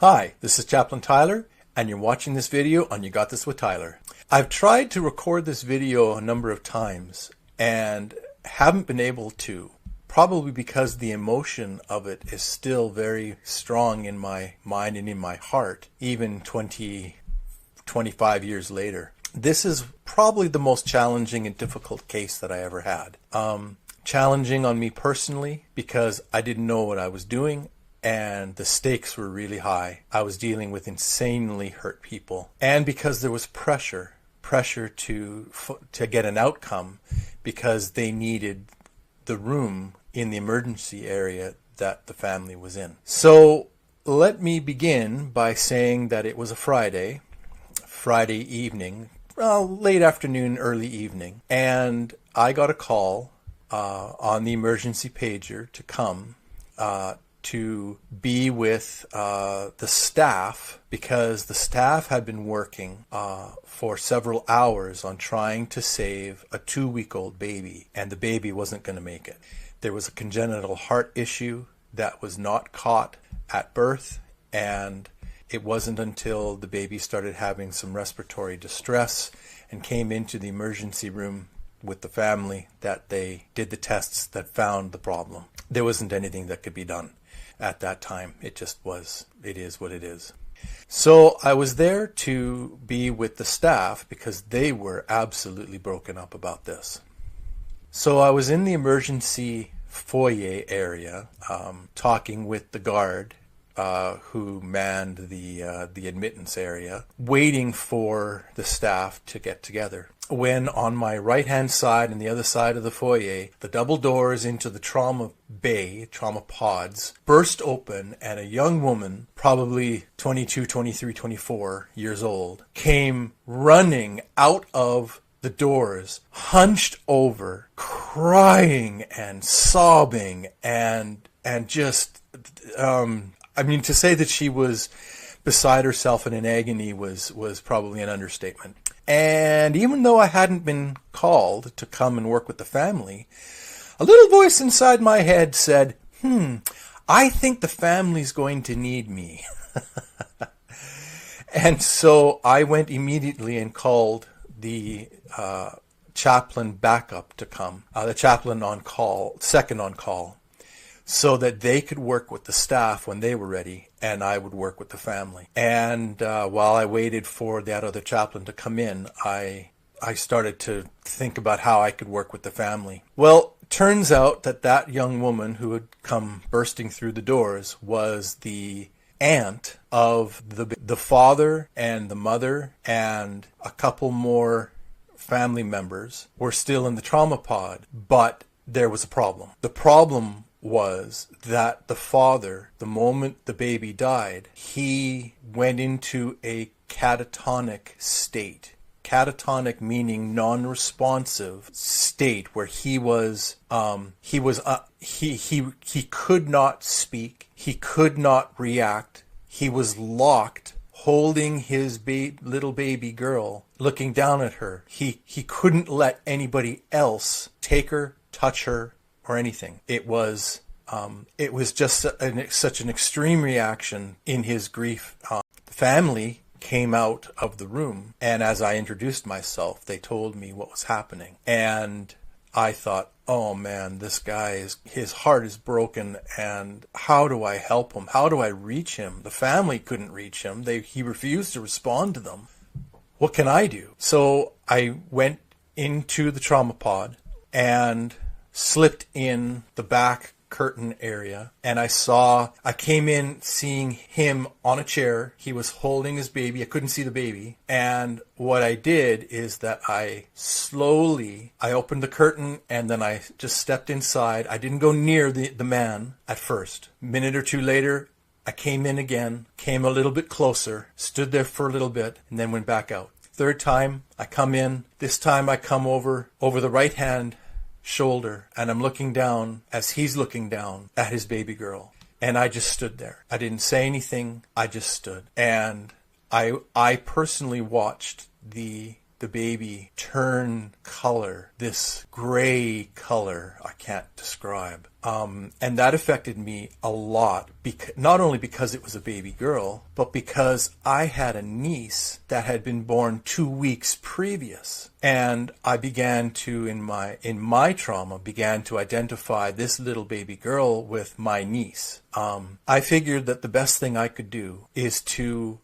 Hi, this is Chaplain Tyler, and you're watching this video on You Got This with Tyler. I've tried to record this video a number of times and haven't been able to, probably because the emotion of it is still very strong in my mind and in my heart, even 25 years later. This is probably the most challenging and difficult case that I ever had. Challenging on me personally because I didn't know what I was doing, and the stakes were really high. I was dealing with insanely hurt people, and because there was pressure to get an outcome, because they needed the room in the emergency area that the family was in. So let me begin by saying that it was a Friday evening, late afternoon, early evening, and I got a call on the emergency pager to come to be with the staff, because the staff had been working for several hours on trying to save a 2-week-old baby, and the baby wasn't going to make it. There was a congenital heart issue that was not caught at birth, and it wasn't until the baby started having some respiratory distress and came into the emergency room with the family that they did the tests that found the problem. There wasn't anything that could be done at that time. It is what it is. So I was there to be with the staff because they were absolutely broken up about this. So I was in the emergency foyer area, talking with the guard who manned the admittance area, waiting for the staff to get together. When on my right-hand side and the other side of the foyer, the double doors into the trauma pods, burst open, and a young woman, probably 22, 23, 24 years old, came running out of the doors, hunched over, crying and sobbing, and just, to say that she was beside herself and in agony was probably an understatement. And even though I hadn't been called to come and work with the family, a little voice inside my head said, I think the family's going to need me. And so I went immediately and called the chaplain backup to come, the chaplain on call, second on call, so that they could work with the staff when they were ready, and I would work with the family. And while I waited for that other chaplain to come in, I started to think about how I could work with the family. Well, turns out that young woman who had come bursting through the doors was the aunt of the father and the mother, and a couple more family members were still in the trauma pod, but there was a problem. The problem was that the father, the moment the baby died, he went into a catatonic state. Catatonic meaning non-responsive state, where he could not speak, he could not react, he was locked, holding his little baby girl, looking down at her. He couldn't let anybody else take her, touch her, or anything. It was just such an extreme reaction in his grief. The family came out of the room, and as I introduced myself, they told me what was happening. And I thought, oh man, this guy his heart is broken, and how do I help him? How do I reach him? The family couldn't reach him. He refused to respond to them. What can I do? So I went into the trauma pod and slipped in the back curtain area, and I came in seeing him on a chair. He was holding his baby. I couldn't see the baby. And what I did is that I opened the curtain, and then I just stepped inside. I didn't go near the man at first. A minute or two later, I came in again, came a little bit closer, stood there for a little bit, and then went back out. Third time, I come in. This time I come over the right hand shoulder, and I'm looking down as he's looking down at his baby girl. And I just stood there. I didn't say anything. I just stood. And I personally watched the the baby turn color, this gray color I can't describe. And that affected me a lot, not only because it was a baby girl, but because I had a niece that had been born 2 weeks previous. And I began to, in my trauma, began to identify this little baby girl with my niece. I figured that the best thing I could do is to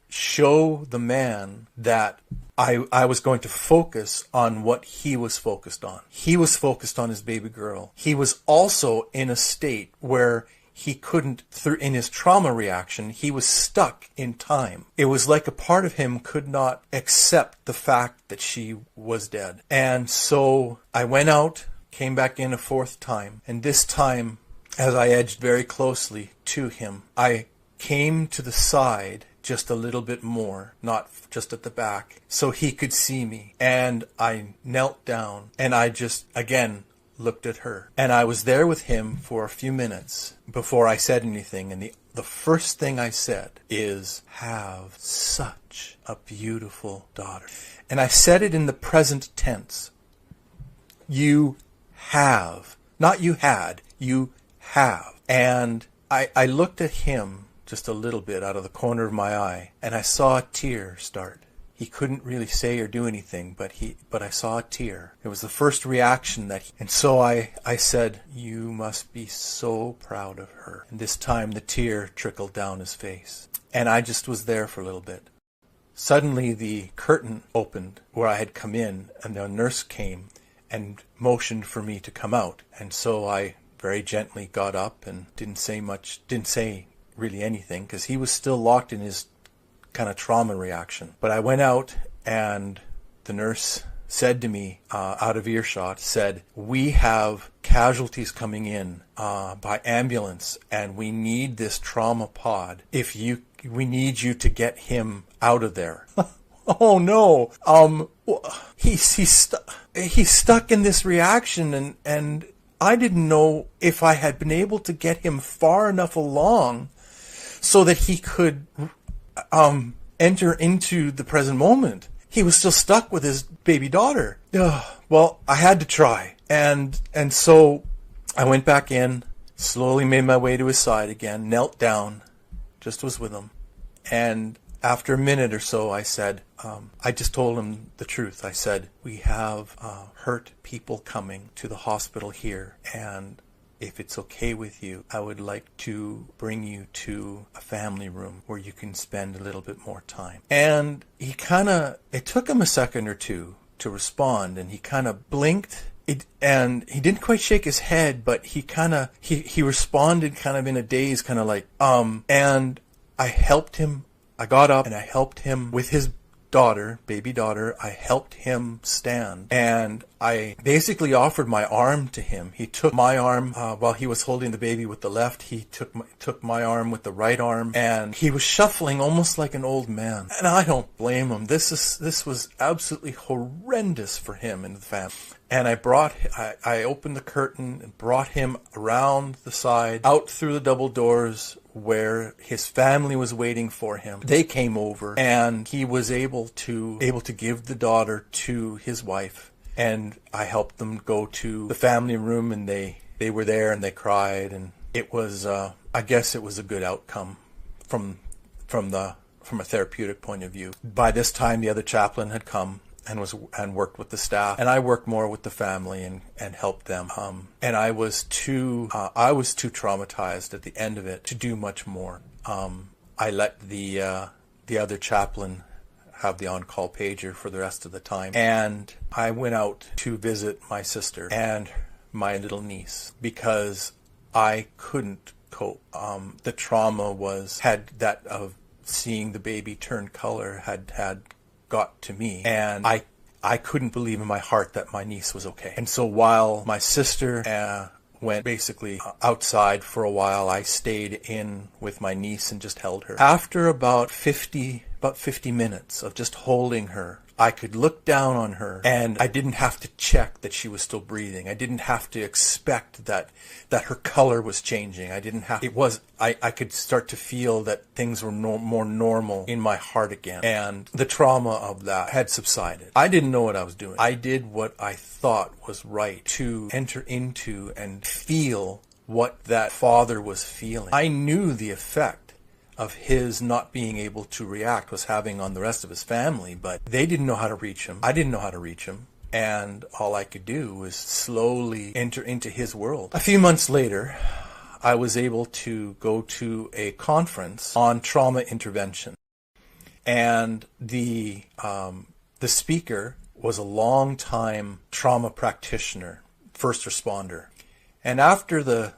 show the man that I was going to focus on what he was focused on. He was focused on his baby girl. He was also in a state where he couldn't, in his trauma reaction, he was stuck in time. It was like a part of him could not accept the fact that she was dead. And so I went out, came back in a fourth time, and this time, as I edged very closely to him, I came to the side just a little bit more, not just at the back, so he could see me. And I knelt down and I just, again, looked at her. And I was there with him for a few minutes before I said anything. And the first thing I said is, "Have such a beautiful daughter." And I said it in the present tense. You have, not you had, you have. And I looked at him just a little bit out of the corner of my eye, and I saw a tear start. He couldn't really say or do anything, but I saw a tear. It was the first reaction and so I said, "You must be so proud of her." And this time the tear trickled down his face. And I just was there for a little bit. Suddenly the curtain opened where I had come in, and the nurse came and motioned for me to come out. And so I very gently got up and didn't say really anything, because he was still locked in his kind of trauma reaction. But I went out, and the nurse said to me, out of earshot, said, "We have casualties coming in by ambulance, and we need this trauma pod. We need you to get him out of there." Oh no! He's stuck in this reaction, and I didn't know if I had been able to get him far enough along so that he could enter into the present moment. He was still stuck with his baby daughter. Well, I had to try. And so I went back in, slowly made my way to his side again, knelt down, just was with him. And after a minute or so, I said, I just told him the truth. I said, "We have hurt people coming to the hospital here, and if it's okay with you, I would like to bring you to a family room where you can spend a little bit more time." And it took him a second or two to respond, and he kind of blinked. And he didn't quite shake his head, but he responded kind of in a daze, kind of like, and I helped him. I got up and I helped him with his baby daughter. I helped him stand, and I basically offered my arm to him. He took my arm while he was holding the baby with the left. He took my arm with the right arm, and he was shuffling almost like an old man. And I don't blame him. This was absolutely horrendous for him and the family. And I opened the curtain and brought him around the side, out through the double doors where his family was waiting for him. They came over, and he was able to give the daughter to his wife. And I helped them go to the family room, and they were there, and they cried, and it was I guess it was a good outcome from a therapeutic point of view. By this time, the other chaplain had come and worked with the staff, and I worked more with the family and helped them. And I was too traumatized at the end of it to do much more. I let the other chaplain have the on-call pager for the rest of the time, and I went out to visit my sister and my little niece because I couldn't cope. The trauma of seeing the baby turn color had got to me, and I couldn't believe in my heart that my niece was okay. And so while my sister went basically outside for a while, I stayed in with my niece and just held her. After about 50 about 50 minutes of just holding her. I could look down on her and I didn't have to check that she was still breathing. I didn't have to expect that her color was changing. I could start to feel that things were more normal in my heart again. And the trauma of that had subsided. I didn't know what I was doing. I did what I thought was right to enter into and feel what that father was feeling. I knew the effect of his not being able to react was having on the rest of his family, but they didn't know how to reach him. I didn't know how to reach him. And all I could do was slowly enter into his world. A few months later, I was able to go to a conference on trauma intervention. And the speaker was a long-time trauma practitioner, first responder. And after the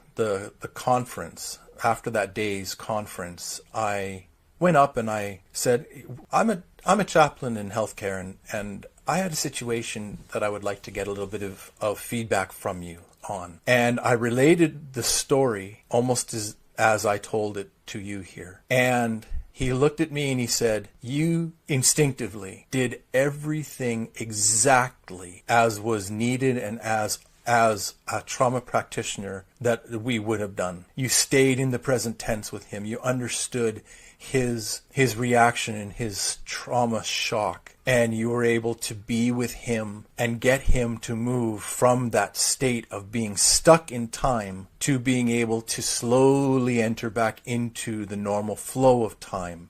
conference, after that day's conference, I went up and I said, I'm a chaplain in healthcare, and I had a situation that I would like to get a little bit of feedback from you on. And I related the story almost as I told it to you here. And he looked at me and he said, you instinctively did everything exactly as was needed and as a trauma practitioner that we would have done. You stayed in the present tense with him. You understood his reaction and his trauma shock, and you were able to be with him and get him to move from that state of being stuck in time to being able to slowly enter back into the normal flow of time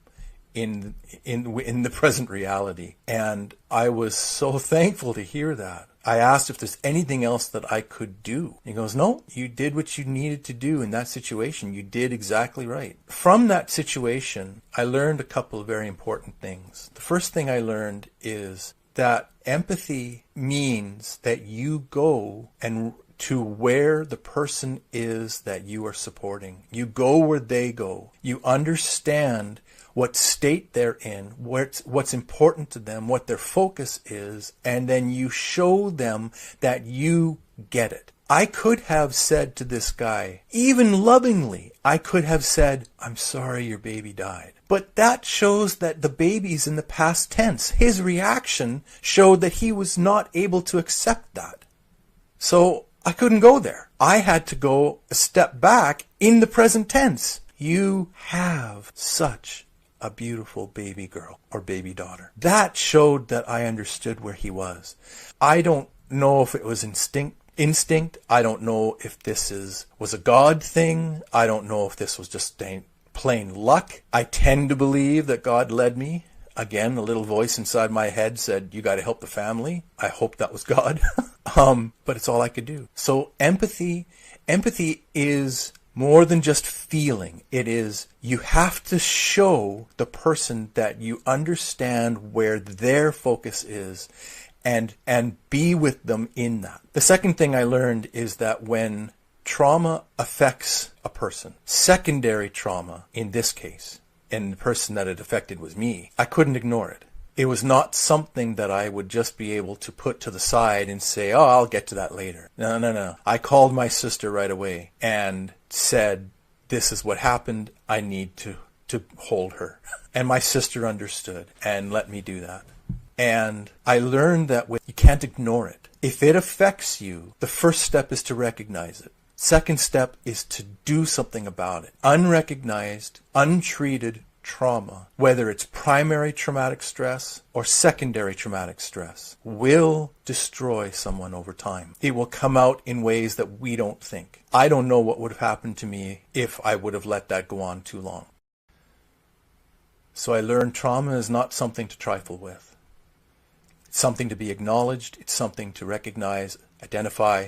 in the present reality. And I was so thankful to hear that. I asked if there's anything else that I could do. He goes, no, you did what you needed to do in that situation. You did exactly right. From that situation, I learned a couple of very important things. The first thing I learned is that empathy means that you go and to where the person is that you are supporting. You go where they go. You understand what state they're in, what's important to them, what their focus is, and then you show them that you get it. I could have said to this guy, even lovingly, I could have said, I'm sorry your baby died. But that shows that the baby's in the past tense. His reaction showed that he was not able to accept that. So I couldn't go there. I had to go a step back in the present tense. You have such a beautiful baby girl or baby daughter. That showed that I understood where he was. I don't know if it was instinct. I don't know if this was a God thing. I don't know if this was just plain luck. I tend to believe that God led me. Again, a little voice inside my head said, you got to help the family. I hope that was God. But it's all I could do. So empathy is more than just feeling. It is, you have to show the person that you understand where their focus is and be with them in that. The second thing I learned is that when trauma affects a person, secondary trauma in this case, and the person that it affected was me, I couldn't ignore it. It was not something that I would just be able to put to the side and say, oh, I'll get to that later. No. I called my sister right away and said, this is what happened. I need to hold her. And my sister understood and let me do that. And I learned that you can't ignore it. If it affects you, the first step is to recognize it. Second step is to do something about it. Unrecognized, untreated trauma, whether it's primary traumatic stress or secondary traumatic stress, will destroy someone over time. It will come out in ways that we don't think. I don't know what would have happened to me if I would have let that go on too long. So I learned trauma is not something to trifle with. It's something to be acknowledged. It's something to recognize, identify,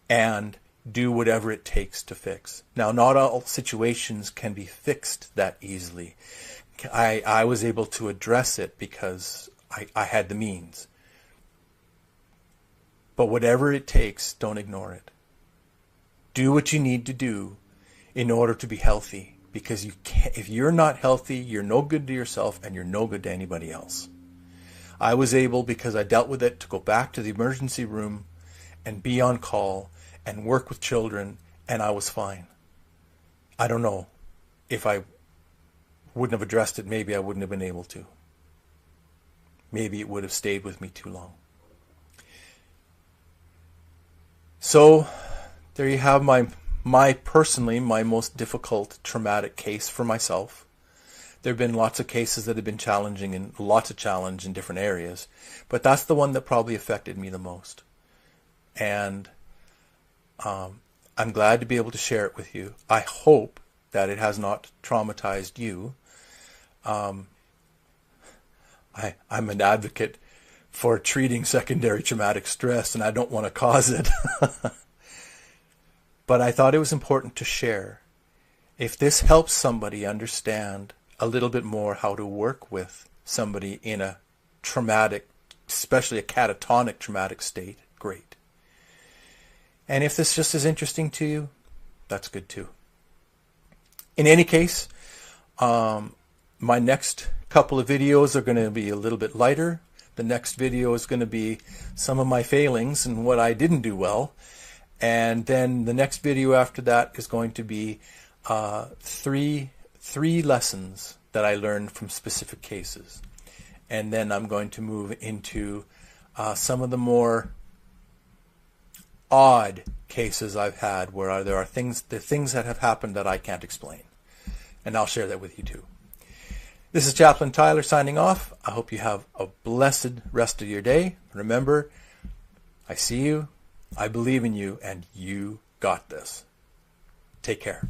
and do whatever it takes to fix. Now, not all situations can be fixed that easily. I was able to address it because I had the means. But whatever it takes, don't ignore it. Do what you need to do in order to be healthy. Because if you're not healthy, you're no good to yourself and you're no good to anybody else. I was able, because I dealt with it, to go back to the emergency room and be on call and work with children, and I was fine. I don't know if I wouldn't have addressed it, maybe I wouldn't have been able to. Maybe it would have stayed with me too long. So there you have my personally, my most difficult traumatic case for myself. There have been lots of cases that have been challenging and lots of challenge in different areas, but that's the one that probably affected me the most. And I'm glad to be able to share it with you. I hope that it has not traumatized you. I'm an advocate for treating secondary traumatic stress, and I don't want to cause it. But I thought it was important to share. If this helps somebody understand a little bit more how to work with somebody in a traumatic, especially a catatonic traumatic state, great. And if this just is interesting to you, that's good too. In any case, my next couple of videos are going to be a little bit lighter. The next video is going to be some of my failings and what I didn't do well. And then the next video after that is going to be three lessons that I learned from specific cases. And then I'm going to move into some of the more odd cases I've had where there are things that have happened that I can't explain. And I'll share that with you too. This is Chaplain Tyler signing off. I hope you have a blessed rest of your day. Remember, I see you, I believe in you, and you got this. Take care.